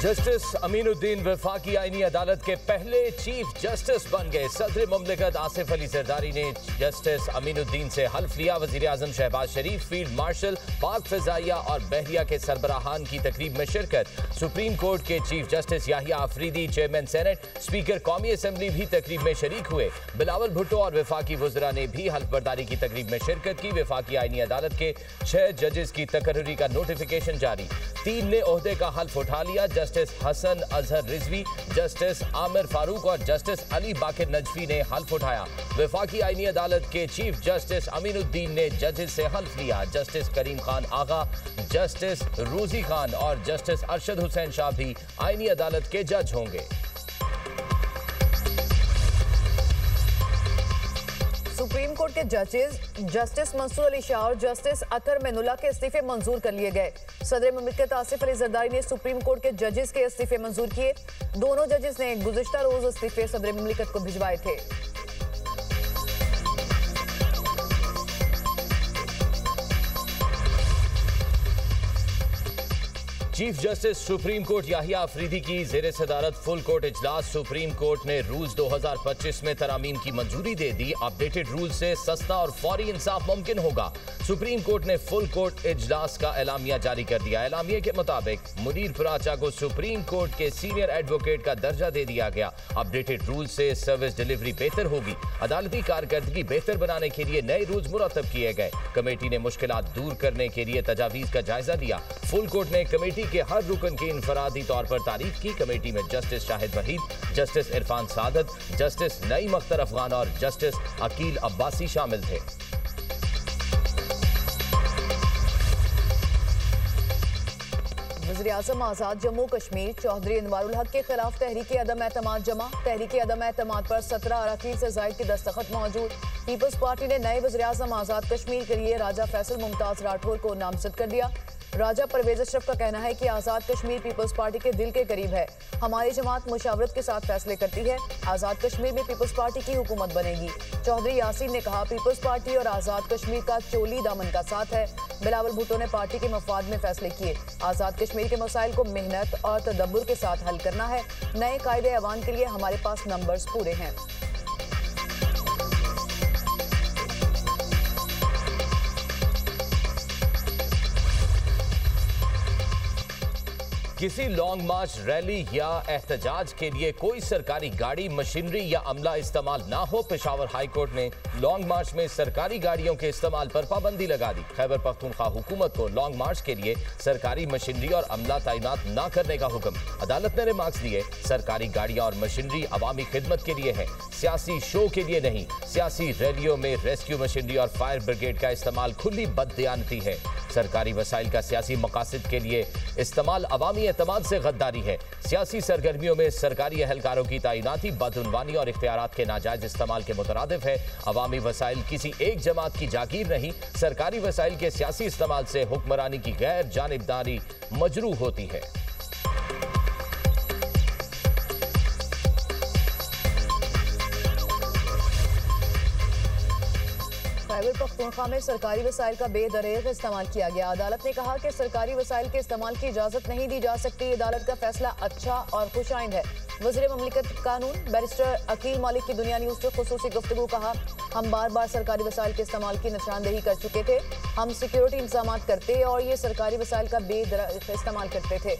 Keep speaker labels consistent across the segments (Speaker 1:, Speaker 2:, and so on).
Speaker 1: Justice Aminuddin वफाकी आईनी अदालत के पहले चीफ जस्टिस बन गए। सदर मुमलिकत आसिफ अली जरदारी ने जस्टिस अमीनुद्दीन से हल्फ लिया। वजीर आजम शहबाज शरीफ, फील्ड मार्शल, पाक फिजाइया और बहरिया के सरबराहान की तकरीब में शिरकत। सुप्रीम कोर्ट के chief justice Yahya Afridi, chairman senate, speaker कौमी असम्बली भी तकरीब में शरीक हुए। बिलावल भुट्टो और वफाकी वज़रा ने भी हल्फ बर्दारी की तकरीब में शिरकत की। वफाकी आईनी अदालत के 6 जजेस की तकर्री का नोटिफिकेशन जारी। 3 ने ओहदे का हल्फ उठा लिया। जस्टिस हसन अजहर रिजवी, जस्टिस आमिर फारूक और जस्टिस अली बाकिर नजफी ने हल्फ उठाया। वफाकी आईनी अदालत के चीफ जस्टिस अमीनुद्दीन ने जजेस से हल्फ लिया। जस्टिस करीम खान आगा, जस्टिस रूजी खान और जस्टिस अरशद हुसैन शाह भी आईनी अदालत के जज होंगे।
Speaker 2: सुप्रीम कोर्ट के जजेस जस्टिस मंसूर अली शाह और जस्टिस अतर मैनुल्लाह के इस्तीफे मंजूर कर लिए गए। सदर मुमलिकत आसिफ अली जरदारी ने सुप्रीम कोर्ट के जजेस के इस्तीफे मंजूर किए। दोनों जजेस ने गुज़िश्ता रोज इस्तीफे सदर मुमलिकत को भिजवाए थे।
Speaker 1: Chief justice supreme court Yahya Afridi की ज़ेरे सदारत फुल कोर्ट इजलास। सुप्रीम कोर्ट ने रूल्स 2025 में तरामीम की मंजूरी दे दी। अपडेटेड रूल से सस्ता और फौरी इंसाफ मुमकिन होगा। सुप्रीम कोर्ट ने फुल कोर्ट इजलास का एलामिया जारी कर दिया। एलामिया के मुताबिक मुनीर फराचा को सुप्रीम कोर्ट के सीनियर एडवोकेट का दर्जा दे दिया गया। अपडेटेड रूल से सर्विस डिलीवरी बेहतर होगी। अदालती कारकर्दगी बेहतर बनाने के लिए नए रूल्स मुरतब किए गए। कमेटी ने मुश्किलात दूर करने के लिए तजावीज़ का जायजा लिया। फुल कोर्ट ने कमेटी के हर रुकन की इनफरादी तौर पर तारीफ की। कमेटी में जस्टिस शाहिद वहीद, जस्टिस इरफान सादत, जस्टिस नईम अख्तर अफगान और जस्टिस अकील अब्बासी शामिल थे।
Speaker 2: वज़ीर आज़म आज़ाद जम्मू कश्मीर चौधरी अनवारुल हक के खिलाफ तहरीक अदम एतमाद जमा। तहरीक अदम एतमाद पर 17 अरकान से ज़ायद के दस्तखत मौजूद। पीपल्स पार्टी ने नए वज़ीर आज़म आज़ाद कश्मीर के लिए राजा फैसल मुमताज़ राठौर को नामजद कर दिया। राजा परवेज अशरफ का कहना है कि आज़ाद कश्मीर पीपल्स पार्टी के दिल के करीब है। हमारी जमात मुशावरत के साथ फैसले करती है। आज़ाद कश्मीर में पीपल्स पार्टी की हुकूमत बनेगी। चौधरी यासीन ने कहा, पीपल्स पार्टी और आज़ाद कश्मीर का चोली दामन का साथ है। बिलावल भुट्टो ने पार्टी के मफाद में फैसले किए। आज़ाद कश्मीर के मसाइल को मेहनत और तदब्बुर के साथ हल करना है। नए कायदे अवान के लिए हमारे पास नंबर्स पूरे हैं।
Speaker 1: किसी लॉन्ग मार्च, रैली या एहतजाज के लिए कोई सरकारी गाड़ी, मशीनरी या अमला इस्तेमाल ना हो। पेशावर हाई कोर्ट ने लॉन्ग मार्च में सरकारी गाड़ियों के इस्तेमाल पर पाबंदी लगा दी। खैबर पख्तूनख्वा हुकूमत को लॉन्ग मार्च के लिए सरकारी मशीनरी और अमला तैनात न करने का हुक्म। अदालत ने रिमार्क्स दिए, सरकारी गाड़ियां और मशीनरी अवामी खिदमत के लिए है, सियासी शो के लिए नहीं। सियासी रैलियों में रेस्क्यू मशीनरी और फायर ब्रिगेड का इस्तेमाल खुली बददियानती है। सरकारी वसाइल का सियासी मकासद के लिए इस्तेमाल अवामी एतमाद से गद्दारी है। सियासी सरगर्मियों में सरकारी अहलकारों की तैनाती बदउनवानी और इख्तियारात के नाजायज इस्तेमाल के मुतरादिफ है। अवामी वसाइल किसी एक जमात की जागीर नहीं। सरकारी वसाइल के सियासी इस्तेमाल से हुक्मरानी की गैर जानिबदारी मजरूह होती है।
Speaker 2: खैबर पख्तूनख्वा में सरकारी वसाइल का बेदरेग इस्तेमाल किया गया। अदालत ने कहा कि सरकारी वसाइल के इस्तेमाल की इजाज़त नहीं दी जा सकती। अदालत का फैसला अच्छा और खुश आइंद है। वज़ीर मुमलिकत कानून बैरिस्टर अकील मालिक की दुनिया न्यूज़ से खुसूसी गुफ्तगू कहा, हम बार बार सरकारी वसाइल के इस्तेमाल की निशानदेही कर चुके थे। हम सिक्योरिटी इंतजाम करते और ये सरकारी वसाइल का बेदरेग इस्तेमाल करते थे।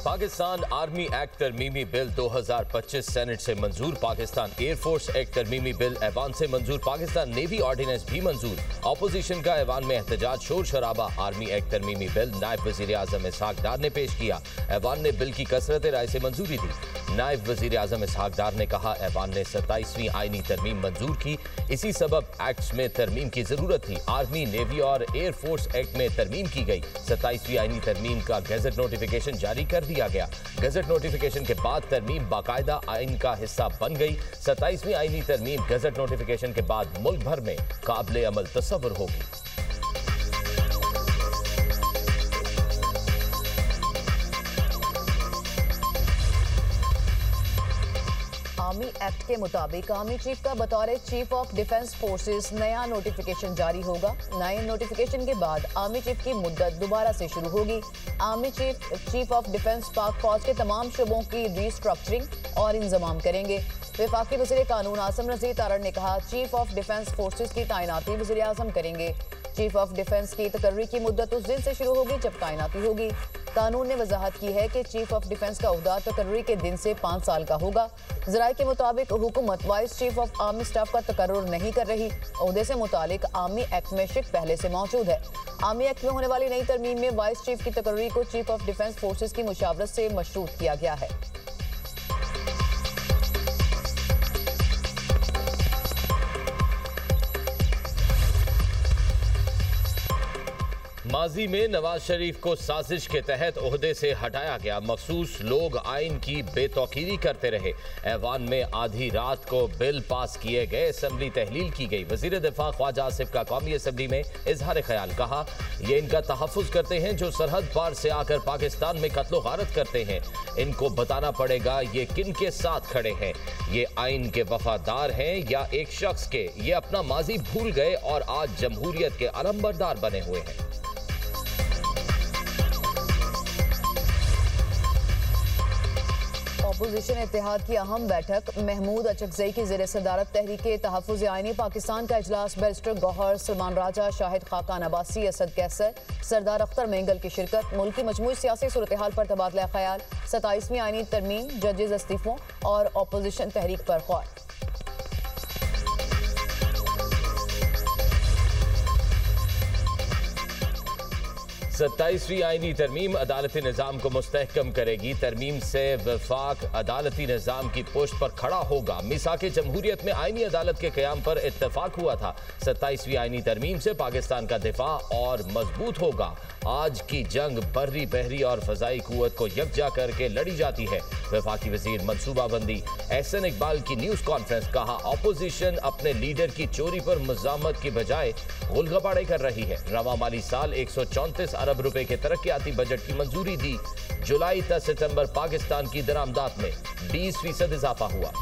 Speaker 1: पाकिस्तान आर्मी एक्ट तरमीमी बिल 2025 सेनेट से मंजूर। पाकिस्तान एयरफोर्स एक्ट तरमीमी बिल ऐवान से मंजूर। पाकिस्तान नेवी ऑर्डिनेंस भी मंजूर। अपोजिशन का ऐवान में एहतजाज, शोर शराबा। आर्मी एक्ट तरमीमी बिल नायब वजीर आजम इसहाक डार ने पेश किया। ऐवान ने बिल की कसरत राय से मंजूरी दी। नायब वजीर आजम इसहाक डार ने कहा, ऐवान ने 27वीं आईनी तरमीम मंजूर की। इसी सबब एक्ट्स में तरमीम की जरूरत थी। आर्मी, नेवी और एयरफोर्स एक्ट में तरमीम की गई। 27वीं आईनी तरमीम का गजट नोटिफिकेशन जारी कर दिया गया। गजट नोटिफिकेशन के बाद तरमीम बाकायदा आइन का हिस्सा बन गई। 27वीं आईनी तरमीम गजट नोटिफिकेशन के बाद मुल्क भर में काबिले अमल तस्वुर होगी।
Speaker 2: आर्मी एक्ट के मुताबिक आर्मी चीफ का बतौर चीफ ऑफ डिफेंस फोर्सेस नया नोटिफिकेशन जारी होगा। नए नोटिफिकेशन के बाद आर्मी चीफ की मुद्दत दोबारा से शुरू होगी। आर्मी चीफ ऑफ डिफेंस पाक फौज के तमाम शोबों की रीस्ट्रक्चरिंग और इंतजाम करेंगे। वफाकी वज़ीर कानून आसिम रज़ी तारड़ ने कहा, चीफ ऑफ डिफेंस फोर्सेस की तैनाती वज़ीर आज़म करेंगे। चीफ ऑफ डिफेंस की तकर्री की मुद्दत उस दिन से शुरू होगी जब तैनाती होगी। कानून ने वजाहत की है कि चीफ ऑफ डिफेंस का ओहदा तकर्री के दिन से 5 साल का होगा। ज़राए के मुताबिक हुकूमत vice chief of army staff का तकर्रुर नहीं कर रही। ओहदे से मुतालिक आर्मी एक्ट में शिक पहले से मौजूद है। आर्मी एक्ट में होने वाली नई तरमीम में वाइस चीफ की तकर्री को चीफ ऑफ डिफेंस फोर्सेस की मुशावरत से मशरूत किया गया है।
Speaker 1: माजी में नवाज शरीफ को साजिश के तहत ओहदे से हटाया गया। मखसूस लोग आइन की बेतौकीरी करते रहे। ऐवान में आधी रात को बिल पास किए गए, असम्बली तहलील की गई। वजीर दिफा ख्वाजा आसिफ का कौमी असम्बली में इजहार ख्याल, कहा ये इनका तहफ़्फ़ुज़ करते हैं जो सरहद पार से आकर पाकिस्तान में कत्लो गारत करते हैं। इनको बताना पड़ेगा ये किन के साथ खड़े हैं। ये आइन के वफादार हैं या एक शख्स के। ये अपना माजी भूल गए और आज जमहूरियत के अलंबरदार बने हुए हैं।
Speaker 2: अपोजिशन इत्तेहाद की अहम बैठक। महमूद अचकजई की ज़ेर सदारत तहरीके तहफ़्फ़ुज़ आइनी पाकिस्तान का इजलास। बैरिस्टर गौहर, सलमान राजा, शाहिद खाकान अब्बासी, असद कैसर, सरदार अख्तर मेंगल की शिरकत। मुल्क की मजमूई सियासी सूरत हाल पर तबादला ख्याल। 27वीं आइनी तरमीम, जजेस इस्तीफों और अपोजिशन तहरीक पर गौर।
Speaker 1: 27वीं आईनी तरमीम अदालती निज़ाम को मुस्तहकम करेगी। तरमीम से वफाक अदालती निज़ाम की पोस्ट पर खड़ा होगा। मिसाक जमहूरियत में आईनी अदालत के क़याम पर इत्तफाक हुआ था। 27वीं आईनी तरमीम से पाकिस्तान का दिफा और मजबूत होगा। आज की जंग बर्री, बहरी और फजाई कुव्वत को यकजा करके लड़ी जाती है। वफाकी वजीर मनसूबाबंदी एहसन इकबाल की न्यूज़ कॉन्फ्रेंस, कहा अपोजिशन अपने लीडर की चोरी पर मज़ामत की बजाय गुलगबाड़े कर रही है। रवा माली साल 134 अरब रुपए के तरक्याती बजट की मंजूरी दी। जुलाई 10 सितंबर पाकिस्तान की दरामदात में 20% इजाफा हुआ।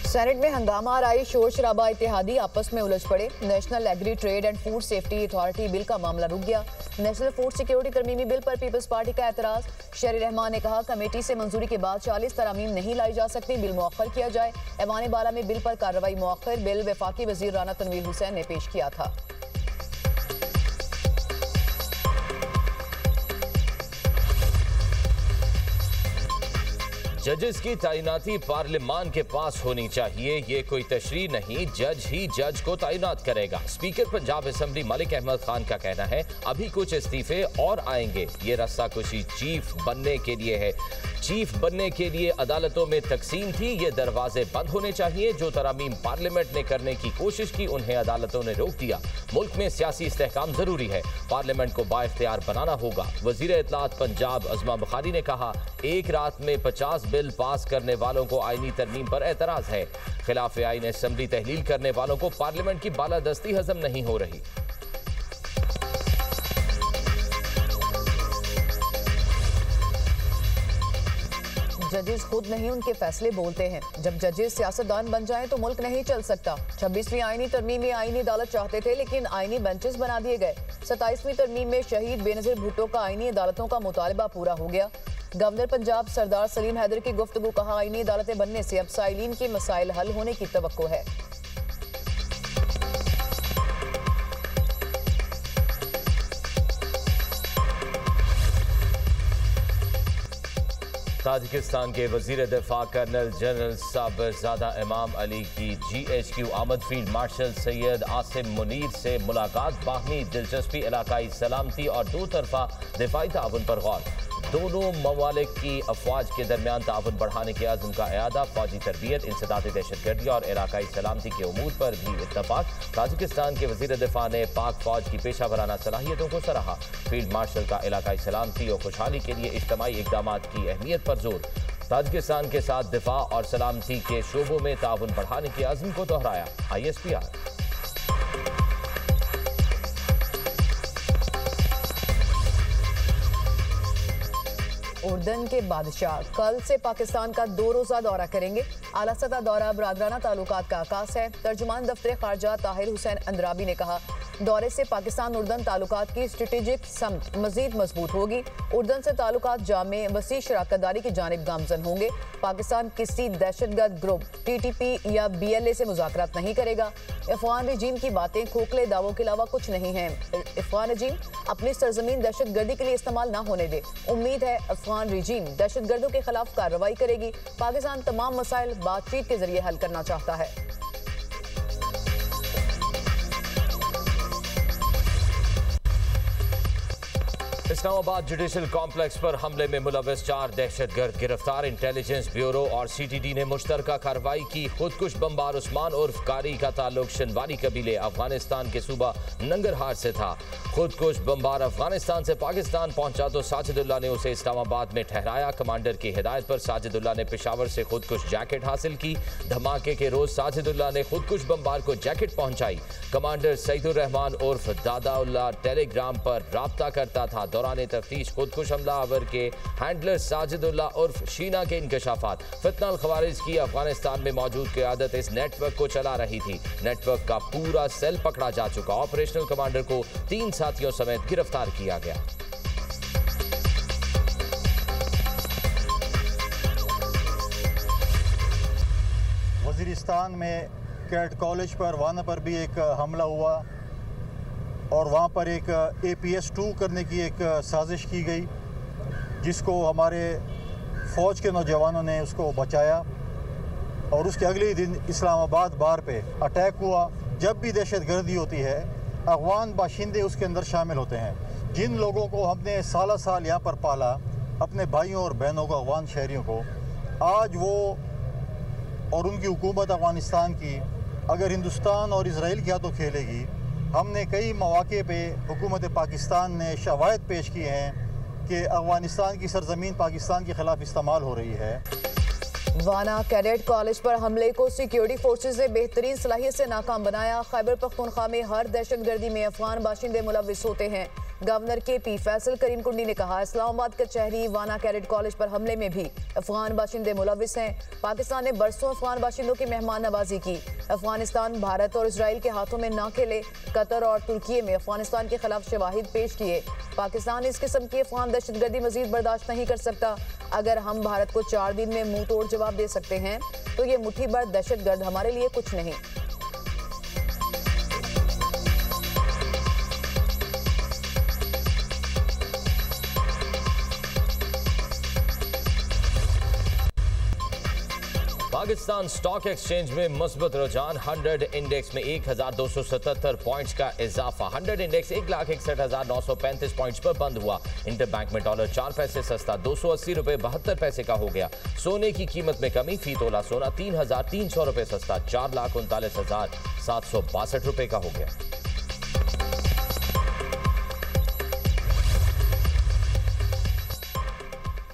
Speaker 2: सेनेट में हंगामा आई, शोर शराबा, इत्तेहादी आपस में उलझ पड़े। National agri trade and food safety authority bill का मामला रुक गया। नेशनल फूड सिक्योरिटी तरमीमी बिल पर पीपल्स पार्टी का एतराज। शहरी रहमान ने कहा कमेटी से मंजूरी के बाद 40 तरामीम नहीं लाई जा सकती, बिल मुअख्खर किया जाए। ऐवान बाला में बिल पर कार्रवाई मुअख्खर। बिल वफाकी वजीर राना तनवीर हुसैन ने पेश किया था।
Speaker 1: जजेस की तैनाती पार्लिमान के पास होनी चाहिए, ये कोई तशरीह नहीं, जज ही जज को तैनात करेगा। स्पीकर पंजाब असम्बली मलिक अहमद खान का कहना है अभी कुछ इस्तीफे और आएंगे। ये रस्साकुशी चीफ बनने के लिए है। चीफ बनने के लिए अदालतों में तकसीम थी, ये दरवाजे बंद होने चाहिए। जो तरामीम पार्लियामेंट ने करने की कोशिश की उन्हें अदालतों ने रोक दिया। मुल्क में सियासी इस्तेहकाम जरूरी है, पार्लियामेंट को बाइख्तियार बनाना होगा। वजीर इत्तलात पंजाब अज़मा बुखारी ने कहा एक रात में 50 बिल पास करने वालों को आईनी तरमीम पर एतराज है। खिलाफ आईन असेंबली तहलील करने वालों को पार्लियामेंट की बालादस्ती हजम नहीं हो रही।
Speaker 2: जजेस खुद नहीं उनके फैसले बोलते हैं। जब जजेस सियासतदान बन जाएं तो मुल्क नहीं चल सकता। 26वीं आईनी तरमीम में आईनी अदालत चाहते थे लेकिन आईनी बेंचेस बना दिए गए। 27वीं तरमीम में शहीद बेनज़ीर भुट्टो का आईनी अदालतों का मुतालबा पूरा हो गया। गवर्नर पंजाब सरदार सलीम हैदर की गुफ्तगू, कहा आईनी अदालतें बनने से अब साइलिन के मसाइल हल होने की तवक्को है।
Speaker 1: ताजिकिस्तान के वजीर दिफा कर्नल जनरल साबरजादा इमाम अली की GHQ आमद फील्ड मार्शल सैयद आसिम मुनीर से मुलाकात। बाहमी दिलचस्पी, इलाकाई सलामती और दो तरफा दिफाई ताउन पर गौर। दोनों ममालिक की अफवाज के दरमियान ताउन बढ़ाने के आज़म का इयादा। फौजी तरबियत, इंसदाद दहशतगर्दी और इलाकाई सलामती के उमूर पर भी इत्तफाक। ताजिकिस्तान के वजीर दिफा ने पाक फौज की पेशा वराना सलाहियतों को सराहा। फील्ड मार्शल का इलाकाई सलामती और खुशहाली के लिए इज्तमाई इक़दाम की अहमियत पर जोर। ताजिकिस्तान के साथ दिफा और सलामती के शोबों में ताउन बढ़ाने के आज़म को दोहराया। ISPR।
Speaker 2: उर्दन के बादशाह कल से पाकिस्तान का 2 रोजा दौरा करेंगे। आला सतह दौरा बरादराना ताल्लुकात का आगाज है। तर्जुमान दफ्तर खारजा ताहिर हुसैन अंद्राबी ने कहा, दौरे से पाकिस्तान उर्दन ताल्लुकात की स्ट्रेटेजिक समत मजीद मजबूत होगी। उर्दन से ताल्लुकात जामे वसी शराकतदारी की जानिब गामजन होंगे। पाकिस्तान किसी दहशतगर्द ग्रुप TTP या BLA से मुज़ाकरात नहीं करेगा। अफगान रजीम की बातें खोखले दावों के अलावा कुछ नहीं है। अफगान रजीम अपनी सरजमीन दहशतगर्दी के लिए इस्तेमाल न होने दे। उम्मीद है अफगान रजीम दहशतगर्दों के खिलाफ कार्रवाई करेगी। पाकिस्तान तमाम मसाइल बातचीत के जरिए हल करना चाहता है।
Speaker 1: इस्लामाबाद जुडिशल कॉम्प्लेक्स पर हमले में मुलव्वस 4 दहशतगर्द गिरफ्तार। इंटेलिजेंस ब्यूरो और CTD ने मुश्तरका कार्रवाई की। खुदकुश बमबार उस्मान उर्फ कारी का ताल्लुक शनवारी कबीले अफगानिस्तान के सूबा नंगरहार से था। खुदकुश बमबार अफगानिस्तान से पाकिस्तान पहुंचा तो साजिदुल्लाह ने उसे इस्लामाबाद में ठहराया। कमांडर की हिदायत पर साजिदुल्लाह ने पेशावर से खुदकुश जैकेट हासिल की। धमाके के रोज साजिदुल्लाह ने खुदकुश बमबार को जैकेट पहुंचाई। कमांडर सईदुर रहमान उर्फ दादाउल्लाह टेलीग्राम पर राब्ता करता था। दौरान तफ्तीश खुदकुश हमलावर के हैंडलर साजिदुल्लाह उर्फ शीना के इंकशाफात। फितनल खवारिज की अफगानिस्तान में मौजूद क़यादत इस नेटवर्क को चला रही थी। नेटवर्क का पूरा सेल पकड़ा जा चुका। ऑपरेशनल कमांडर को 3 साथियों समेत गिरफ्तार किया गया।
Speaker 3: वज़ीरिस्तान में कैट कॉलेज पर वाना पर भी एक हमला हुआ और वहाँ पर एक APS 2 करने की एक साजिश की गई, जिसको हमारे फ़ौज के नौजवानों ने उसको बचाया। और उसके अगले दिन इस्लामाबाद बार पे अटैक हुआ। जब भी दहशतगर्दी होती है अफ़गान बाशिंदे उसके अंदर शामिल होते हैं। जिन लोगों को हमने साल साल यहाँ पर पाला, अपने भाइयों और बहनों को, अफ़गान शहरियों को, आज वो और उनकी हुकूमत अफ़गानिस्तान की अगर हिंदुस्तान और इजराइल के हाथों खेलेगी। हमने कई मौके पे हुकूमत पाकिस्तान ने शवाहिद पेश किए हैं कि अफ़गानिस्तान की सरजमीन पाकिस्तान के खिलाफ इस्तेमाल हो रही है।
Speaker 2: वाना कैडेट कॉलेज पर हमले को सिक्योरिटी फोर्सेज ने बेहतरीन सलाहियत से नाकाम बनाया। खैबर पख्तूनख्वा में हर दहशतगर्दी में अफगान बाशिंदे मुलव्विस होते हैं। गवर्नर KP फैसल करीम कुंडी ने कहा, इस्लामाबाद कचहरी वाना कैडेट कॉलेज पर हमले में भी अफगान बाशिंदे मुलव्विस हैं। पाकिस्तान ने बरसों अफगान बाशिंदों की मेहमान नवाजी की। अफगानिस्तान भारत और इसराइल के हाथों में ना खेले। कतर और तुर्की में अफगानिस्तान के खिलाफ शवाहिद पेश किए। पाकिस्तान इस किस्म की अफगान दहशतगर्दी मजीद बर्दाश्त नहीं कर सकता। अगर हम भारत को 4 दिन में मुंह तोड़ जवाब दे सकते हैं तो ये मुट्ठी भर दहशतगर्द हमारे लिए कुछ नहीं।
Speaker 1: पाकिस्तान स्टॉक एक्सचेंज में मुस्बत रुझान। 100 इंडेक्स में 1277 पॉइंट्स का इजाफा। 100 इंडेक्स 1,61,935 पॉइंट्स पर बंद हुआ। इंटरबैंक में डॉलर 4 पैसे सस्ता 280 रुपए 72 पैसे का हो गया। सोने की कीमत में कमी। फी तोला सोना 3,300 रुपए सस्ता 4,39,762 रुपए का हो गया।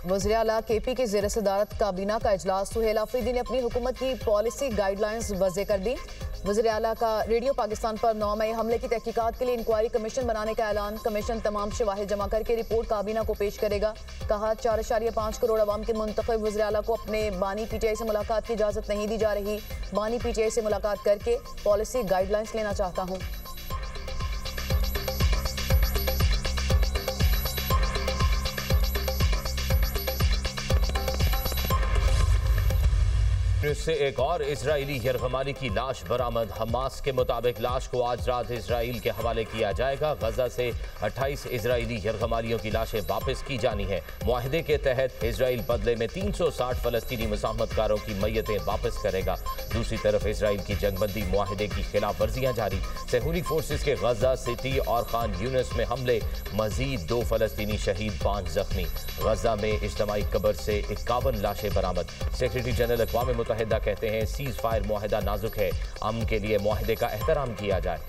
Speaker 2: वज़ीर आला KP की ज़ेर सदारत काबीना का इजलास। सुहेल आफरीदी ने अपनी हुकूमत की पॉलिसी गाइडलाइंस वज़े कर दी। वज़ीर आला का रेडियो पाकिस्तान पर 9 मई हमले की तहकीकात के लिए इंक्वायरी कमीशन बनाने का ऐलान। कमीशन तमाम शवाहिद जमा करके रिपोर्ट काबीना को पेश करेगा। कहा, 4.5 करोड़ अवाम के मुंतखब वज़ीर आला को अपने बानी PTI से मुलाकात की इजाज़त नहीं दी जा रही। बानी PTI से मुलाकात करके पॉलिसी गाइडलाइंस लेना चाहता हूँ।
Speaker 1: से एक और इजरायली यरगमाली की लाश बरामद। हमास के मुताबिक लाश को आज रात इजराइल के हवाले किया जाएगा। गजा से 28 इजरायली यरगमालियों की लाशें वापस की जानी है। मुआहदे के तहत इजराइल बदले में 360 फलस्तीनी मुज़ाहमतकारों की मैयतें वापस करेगा। दूसरी तरफ इजराइल की जंगबंदी मुआहदे की खिलाफ वर्जियाँ जारी। सहूनी फोर्सेस के गजा सिटी और खान यूनिस में हमले। मजीद 2 फलस्तीनी शहीद, 5 जख्मी। गजा में इज्तमाई कब्र से 51 लाशें बरामद। सेक्रेटरी जनरल अक़वाम मुत्तहिदा कहते हैं सीज़ फायर मुआहिदा नाजुक है। अमन के लिए मुआहिदे का एहतराम किया जाए।